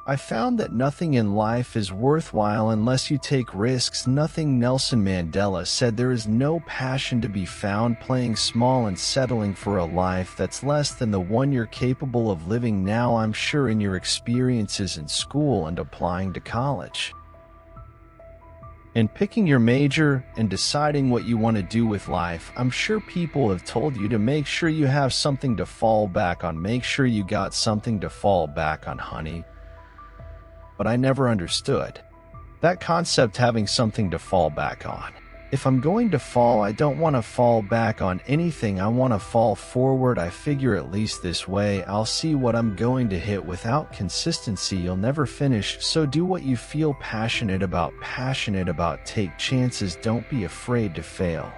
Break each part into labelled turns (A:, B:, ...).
A: I found that nothing in life is worthwhile unless you take risks. Nothing. Nelson Mandela said there is no passion to be found playing small and settling for a life that's less than the one you're capable of living now. I'm sure in your experiences in school and applying to college, and picking your major and deciding what you want to do with life, I'm sure people have told you to make sure you have something to fall back on. Make sure you got something to fall back on, honey. But I never understood that concept, having something to fall back on. If I'm going to fall, I don't want to fall back on anything. I want to fall forward. I figure at least this way I'll see what I'm going to hit. Without consistency, you'll never finish. So do what you feel passionate about. Take chances. Don't be afraid to fail.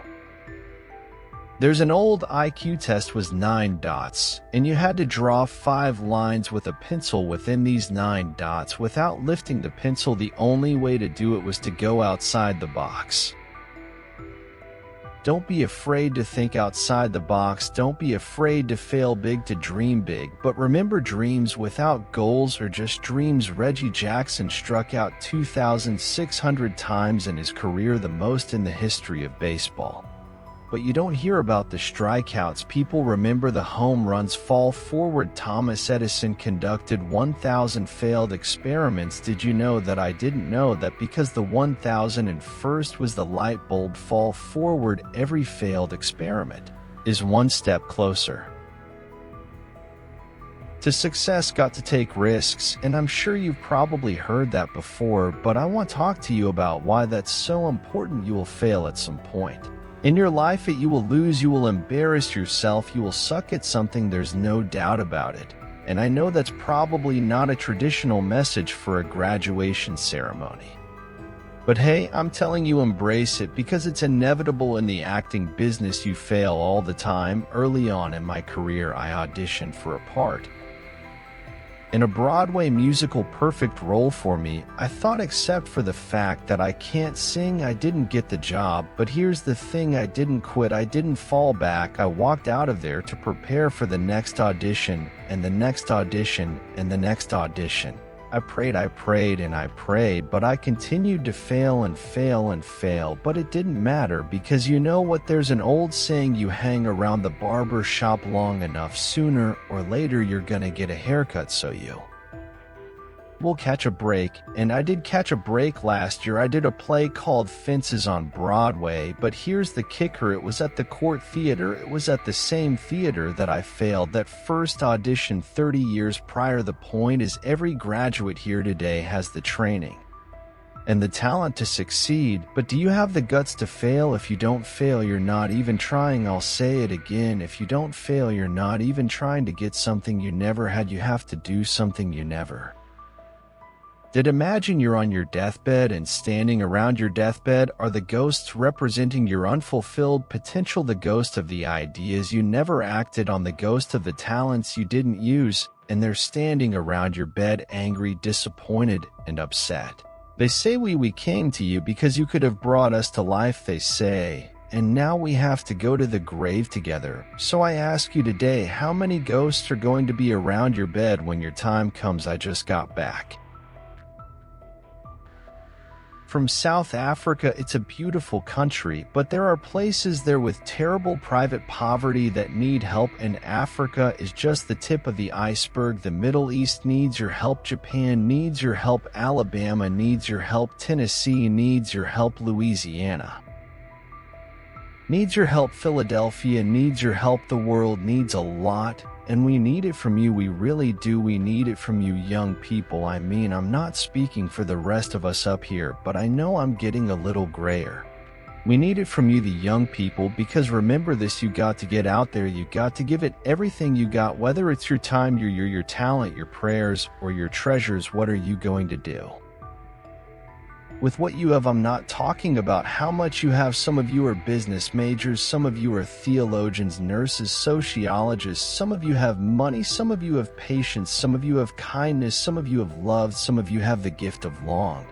A: There's an old IQ test was 9 dots, and you had to draw 5 lines with a pencil within these 9 dots without lifting the pencil. The only way to do it was to go outside the box. Don't be afraid to think outside the box. Don't be afraid to fail big, to dream big. But remember, dreams without goals are just dreams. Reggie Jackson struck out 2,600 times in his career, the most in the history of baseball. But you don't hear about the strikeouts. People remember the home runs. Fall forward. Thomas Edison conducted 1,000 failed experiments. Did you know that? I didn't know that, because the 1,001st was the light bulb. Fall forward. Every failed experiment is one step closer to success. Got to take risks, and I'm sure you've probably heard that before, but I want to talk to you about why that's so important. You will fail at some point in your life. You will lose, you will embarrass yourself, you will suck at something, there's no doubt about it. And I know that's probably not a traditional message for a graduation ceremony. But hey, I'm telling you, embrace it, because it's inevitable in the acting business. You fail all the time. Early on in my career, I auditioned for a part in a Broadway musical. Perfect role for me, I thought, except for the fact that I can't sing. I didn't get the job, but here's the thing, I didn't quit, I didn't fall back. I walked out of there to prepare for the next audition, and the next audition, and the next audition. I prayed, but I continued to fail and fail, but it didn't matter, because you know what, there's an old saying, you hang around the barber shop long enough, sooner or later you're gonna get a haircut, so you will catch a break. And I did catch a break last year. I did a play called Fences on Broadway, but here's the kicker, it was at the Court Theater. It was at the same theater that I failed that first audition 30 years prior. The point is, every graduate here today has the training and the talent to succeed, but do you have the guts to fail? If you don't fail, you're not even trying. I'll say it again, if you don't fail, you're not even trying to get something you never had. You have to do something you never did. Imagine you're on your deathbed, and standing around your deathbed are the ghosts representing your unfulfilled potential, the ghost of the ideas you never acted on, the ghost of the talents you didn't use, and they're standing around your bed, angry, disappointed, and upset. They say, we came to you because you could have brought us to life, they say, and now we have to go to the grave together. So I ask you today, how many ghosts are going to be around your bed when your time comes? I just got back from South Africa. It's a beautiful country, but there are places there with terrible private poverty that need help, and Africa is just the tip of the iceberg. The Middle East needs your help. Japan needs your help. Alabama needs your help. Tennessee needs your help. Louisiana needs your help. Philadelphia needs your help. The world needs a lot, and we need it from you. We really do. We need it from you young people. I mean, I'm not speaking for the rest of us up here, but I know I'm getting a little grayer. We need it from you, the young people, because remember this, you got to get out there. You got to give it everything you got, whether it's your time, your talent, your prayers, or your treasures. What are you going to do with what you have? I'm not talking about how much you have. Some of you are business majors, some of you are theologians, nurses, sociologists, some of you have money, some of you have patience, some of you have kindness, some of you have love, some of you have the gift of long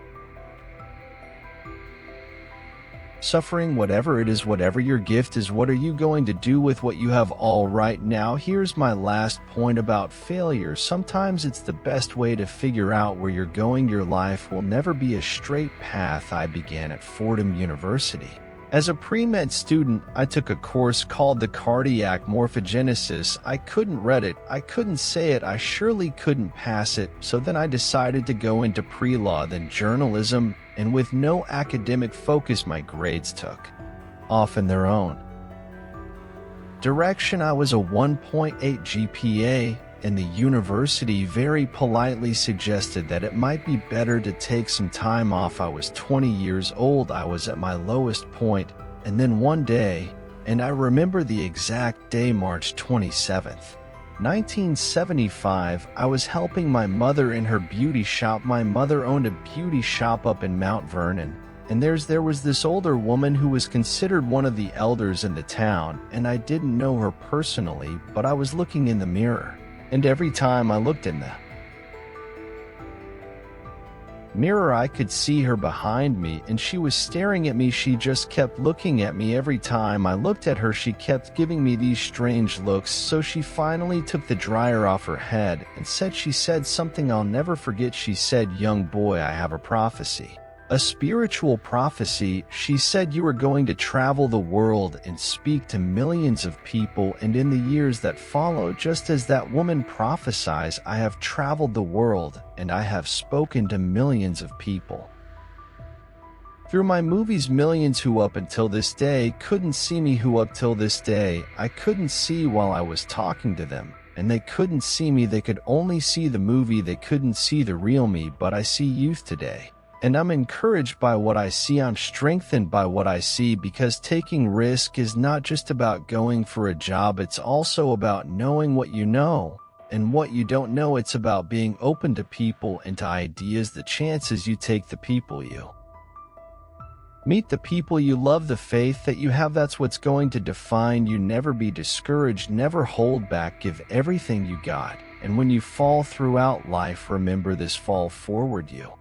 A: Suffering, whatever it is, whatever your gift is, what are you going to do with what you have all right now? Here's my last point about failure. Sometimes it's the best way to figure out where you're going. Your life will never be a straight path. I began at Fordham University. As a pre-med student, I took a course called the Cardiac Morphogenesis. I couldn't read it, I couldn't say it, I surely couldn't pass it, so then I decided to go into pre-law, then journalism, and with no academic focus my grades took off in their own direction. I was a 1.8 GPA, and the university very politely suggested that it might be better to take some time off. I was 20 years old, I was at my lowest point, and then one day, and I remember the exact day, March 27th, 1975, I was helping my mother in her beauty shop. My mother owned a beauty shop up in Mount Vernon, and there was this older woman who was considered one of the elders in the town, and I didn't know her personally, but I was looking in the mirror. And every time I looked in the mirror, I could see her behind me, and she was staring at me. She just kept looking at me. Every time I looked at her, she kept giving me these strange looks. So she finally took the dryer off her head and she said something I'll never forget. She said, "Young boy, I have a prophecy. A spiritual prophecy." She said, "You are going to travel the world and speak to millions of people." And in the years that followed, just as that woman prophesies, I have traveled the world and I have spoken to millions of people. Through my movies, millions who up until this day couldn't see me, who up till this day I couldn't see while I was talking to them. And they couldn't see me, they could only see the movie, they couldn't see the real me. But I see youth today. And I'm encouraged by what I see, I'm strengthened by what I see, because taking risk is not just about going for a job, it's also about knowing what you know and what you don't know. It's about being open to people and to ideas. The chances you take, the people you meet, the people you love, the faith that you have, that's what's going to define you. Never be discouraged, never hold back, give everything you got. And when you fall throughout life, remember this: fall forward, you